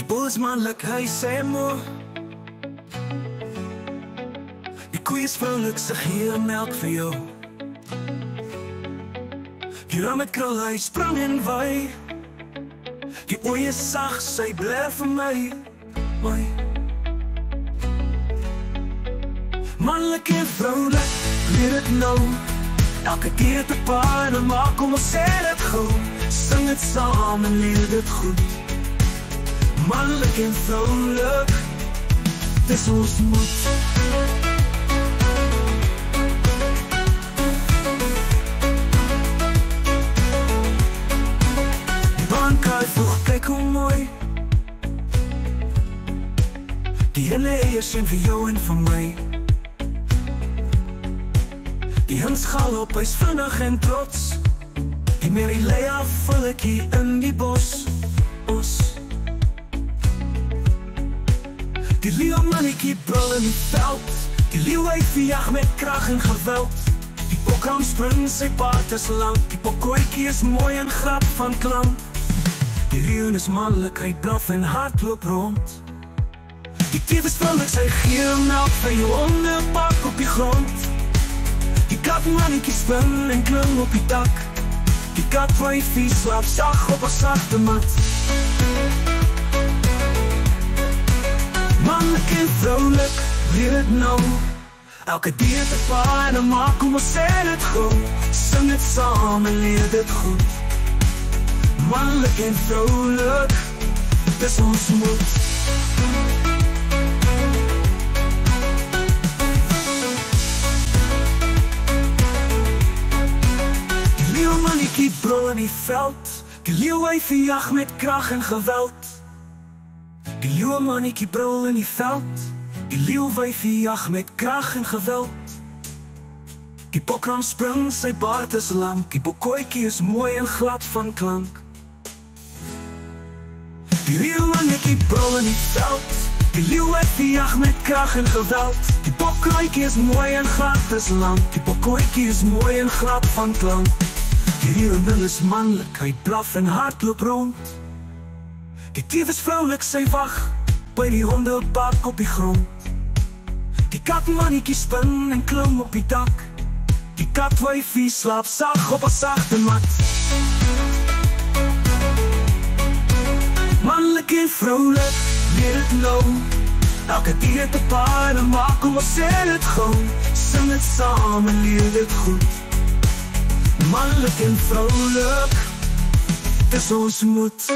Die boer is manlik, hy sê moe. Die koe is vrouwlik, sy gee melk vir jou. Die ram met krul, hy sprang en waai. Die ooi is sag, sy blijf vir my. Mooi. Manlik en vrouwlik, leer het nou. Elke keer te paar en maak om ons sê het gauw. Sing het saam en leer dit goed. Manlik en vrouwlik, dis ons moed. Die baankaai vroeg, kyk hoe mooi. Die hele eiers zijn vir jou en vir my. Die hings galop, hy's vinnig en trots. Die Mary Leia vulletjie in die bos. Os. Die leeuwmannetjie brul in die veld. Die leeuwyfie jag met krag en geweld. Die bokram spring, sy paard is lang. Die bokkooikie is mooi en grap van klank. Die reun is manlik, hy blaf en hardloop rond. Die teef is vrouwlik, sy gee melk vir jou onderpak op die grond. Die katmannetjie spin en klim op die dak. Die katwyfie slaap sag op 'n sagte mat. Manlik en vrouwlik, leer het nou. Elke dier te paar en maak om ons sê het gauw. Sing het saam en leer dit goed. Manlik en vrouwlik, dis ons moed. Die leeuwmannetjie brul in die veld. Die leeuwyfie jag met krag en geweld. Die leeuwmannetjie brul in die veld. Die leeuwyfie jag met krag en geweld. Die bokram spring, sy baard is lang. Die bokkooikie is mooi en glad van klank. Die leeuwmannetjie brul in die veld. Die leeuwyfie jag met krag en geweld. Die bokkooikie is mooi en glad is lang. Die bokkooikie is mooi en glad van klank. Die reun is manlik, hy blaf en hardloop rond. Die teef is vrouwlik, sy wag by die hondenbak op die grond. Die katmannetjie spin en klim op die dak. Die katwyfie slaap sag op 'n sagte mat. Manlik en vrouwlik, leer het nou. Elke dier te paar en maak om ons sê het gauw. Sing het saam en leer dit goed. Manlik en vrouwlik, dis ons moed.